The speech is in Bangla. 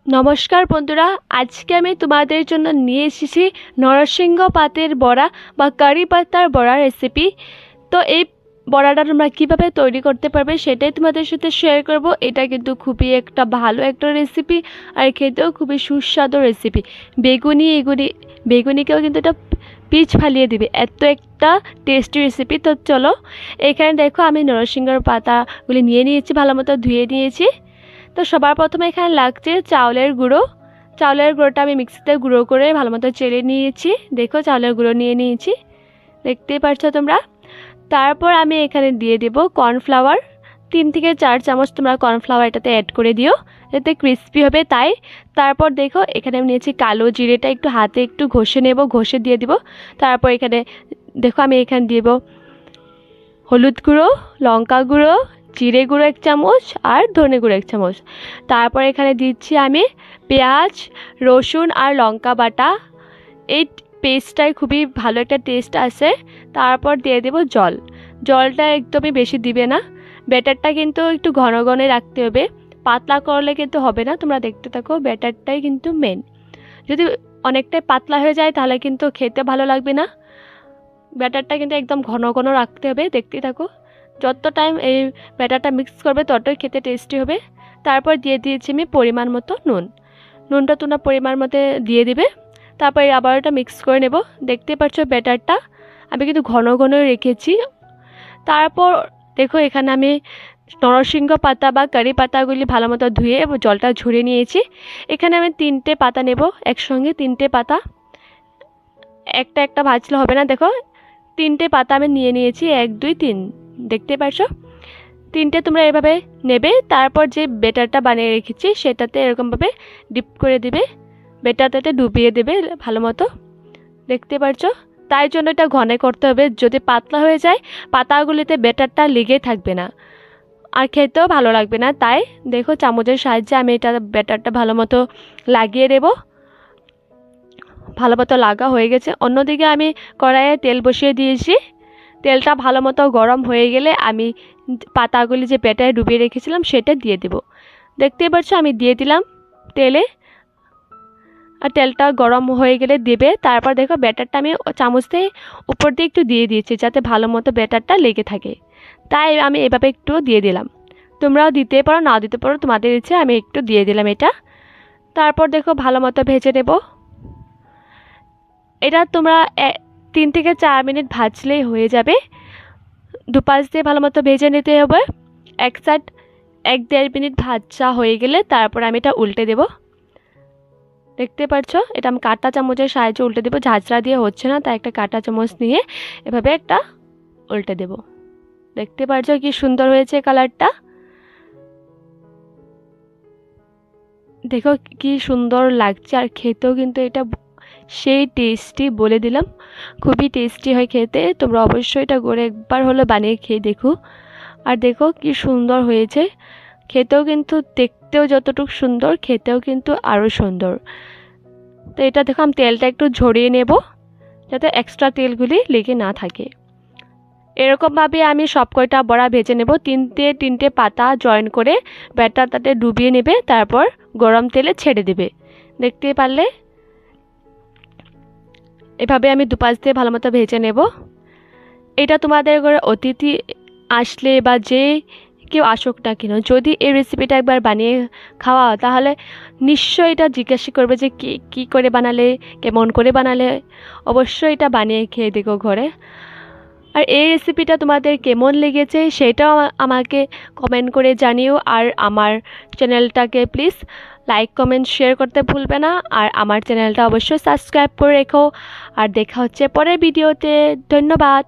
নমস্কার বন্ধুরা, আজকে আমি তোমাদের জন্য নিয়ে এসেছি নরসিংহ পাতের বড়া বা কারি পাতার বড়া রেসিপি। তো এই বড়াটা তোমরা কীভাবে তৈরি করতে পারবে সেটাই তোমাদের সাথে শেয়ার করব। এটা কিন্তু খুবই একটা ভালো একটা রেসিপি আর খেতেও খুবই সুস্বাদু রেসিপি। বেগুনিকেও কিন্তু এটা পিচ ফালিয়ে দিবে, এত একটা টেস্টি রেসিপি। তো চলো, এখানে দেখো আমি নরসিংহর পাতাগুলি নিয়ে নিয়েছি, ভালো মতো ধুয়ে নিয়েছি। তো সবার প্রথমে এখানে লাগছে চাউলের গুঁড়োটা আমি মিক্সিতে গুঁড়ো করে ভালো মতো চেলে নিয়েছি। দেখো চাউলের গুঁড়ো নিয়ে নিয়েছি, দেখতেই পারছো তোমরা। তারপর আমি এখানে দিয়ে দেব কর্নফ্লাওয়ার, 3 থেকে 4 চামচ তোমরা কর্নফ্লাওয়ার এটাতে অ্যাড করে দিও, যাতে ক্রিস্পি হবে তাই। তারপর দেখো এখানে আমি নিয়েছি কালো জিরেটা একটু হাতে একটু ঘষে নেব, ঘষে দিয়ে দিব। তারপর এখানে দেখো আমি এখানে দেব হলুদ গুঁড়ো, লঙ্কা গুঁড়ো, জিরে গুঁড়ো 1 চামচ আর ধনে গুঁড়ো 1 চামচ। তারপর এখানে দিচ্ছি আমি পেঁয়াজ, রসুন আর লঙ্কা বাটা। এই পেস্টটায় খুবই ভালো একটা টেস্ট আসে। তারপর দিয়ে দেব জলটা একদমই বেশি দিবে না। ব্যাটারটা কিন্তু একটু ঘন ঘন রাখতে হবে, পাতলা করলে কিন্তু হবে না। তোমরা দেখতে থাকো, ব্যাটারটাই কিন্তু মেন। যদি অনেকটাই পাতলা হয়ে যায় তাহলে কিন্তু খেতে ভালো লাগবে না। ব্যাটারটা কিন্তু একদম ঘন ঘন রাখতে হবে, দেখতেই থাকো। যত টাইম এই ব্যাটারটা মিক্স করবে ততই খেতে টেস্টি হবে। তারপর দিয়ে দিয়েছি আমি পরিমাণ মতো নুনটা তোমরা পরিমাণ মতো দিয়ে দিবে। তারপর আবার এটা মিক্স করে নেব। দেখতে পাচ্ছ ব্যাটারটা আমি কিন্তু ঘন ঘন রেখেছি। তারপর দেখো এখানে আমি নরসিংহ পাতা বা কারি পাতাগুলি ভালো মতো ধুয়ে জলটা ঝরিয়ে নিয়েছি। এখানে আমি 3টে পাতা নেব, একসঙ্গে 3টে পাতা, একটা একটা ভাজলে হবে না। দেখো 3টে পাতা আমি নিয়ে নিয়েছি, 1 2 3, দেখতে পাচ্ছ। 3টে তোমরা এভাবে নেবে। তারপর যে ব্যাটারটা বানিয়ে রেখেছি সেটাতে এরকমভাবে ডিপ করে দিবে, ব্যাটারটাতে ডুবিয়ে দেবে ভালো মতো, দেখতে পাচ্ছ। তাই জন্য এটা ঘন করতে হবে, যদি পাতলা হয়ে যায় পাতাগুলিতে ব্যাটারটা লেগে থাকবে না আর খেতেও ভালো লাগবে না। তাই দেখো চামচের সাহায্যে আমি এটা ব্যাটারটা ভালো মতো লাগিয়ে দেব। ভালো মতো লাগা হয়ে গেছে। অন্যদিকে আমি কড়াইয়ে তেল বসিয়ে দিয়েছি। তেলটা ভালো মতো গরম হয়ে গেলে আমি পাতাগুলি যে ব্যাটারে ডুবিয়ে রেখেছিলাম সেটা দিয়ে দেব। দেখতেই পাচ্ছ আমি দিয়ে দিলাম তেলে, আর তেলটা গরম হয়ে গেলে দেবে। তারপর দেখো ব্যাটারটা আমি চামচ দিয়ে উপর দিয়ে একটু দিয়ে দিয়েছি, যাতে ভালো মতো ব্যাটারটা লেগে থাকে। তাই আমি এভাবে একটু দিয়ে দিলাম। তোমরাও দিতে পারো, না দিতে পারো, তোমাদের ইচ্ছে। আমি একটু দিয়ে দিলাম এটা। তারপর দেখো ভালো মতো ভেজে নেব। এটা তোমরা 3 থেকে 4 মিনিট ভাজলেই হয়ে যাবে। দুপাশ দিয়ে ভালো মতো ভেজে নিতে হবে। এক সাইড 1-1.5 মিনিট ভাজা হয়ে গেলে তারপর আমি এটা উল্টে দেব। দেখতে পাচ্ছ এটা আমি কাঁটা চামচের সাহায্যে উল্টে দেবো, ঝাঁঝরা দিয়ে হচ্ছে না, তাই একটা কাঁটা চামচ নিয়ে এভাবে একটা উল্টে দেব। দেখতে পাচ্ছ কি সুন্দর হয়েছে কালারটা, দেখো কি সুন্দর লাগছে। আর খেতেও কিন্তু এটা সেই টেস্টি, বলে দিলাম, খুবই টেস্টি হয় খেতে। তোমরা অবশ্যই এটা করে একবার হলো বানিয়ে খেয়ে দেখো। আর দেখো কি সুন্দর হয়েছে, খেতেও কিন্তু, দেখতেও যতটুকু সুন্দর খেতেও কিন্তু আরও সুন্দর। তো এটা দেখো আমি তেলটা একটু ঝরিয়ে নেব, যাতে এক্সট্রা তেলগুলি লেগে না থাকে। এরকমভাবে আমি সব কয়টা বড়া ভেজে নেব। 3টে পাতা জয়েন করে ব্যাটার তাতে ডুবিয়ে নেবে, তারপর গরম তেলে ছেড়ে দেবে। দেখতে পারলে এভাবে আমি দুপাশ দিয়ে ভালো মতো ভেজে নেব। এটা তোমাদের ঘরে অতিথি আসলে বা যে কেউ আসুক না কেন, যদি এই রেসিপিটা একবার বানিয়ে খাওয়া তাহলে নিশ্চয়ই এটা জিজ্ঞাসা করবে যে কী করে বানালে, কেমন করে বানালে। অবশ্যই এটা বানিয়ে খেয়ে দেখো ঘরে। আর এই রেসিপিটা তোমাদের কেমন লেগেছে সেটাও আমাকে কমেন্ট করে জানিও। আর আমার চ্যানেলটাকে প্লিজ লাইক কমেন্ট শেয়ার করতে ভুলবে না। আর আমার চ্যানেলটা অবশ্যই সাবস্ক্রাইব করে রেখো। আর দেখা হচ্ছে পরের ভিডিওতে। ধন্যবাদ।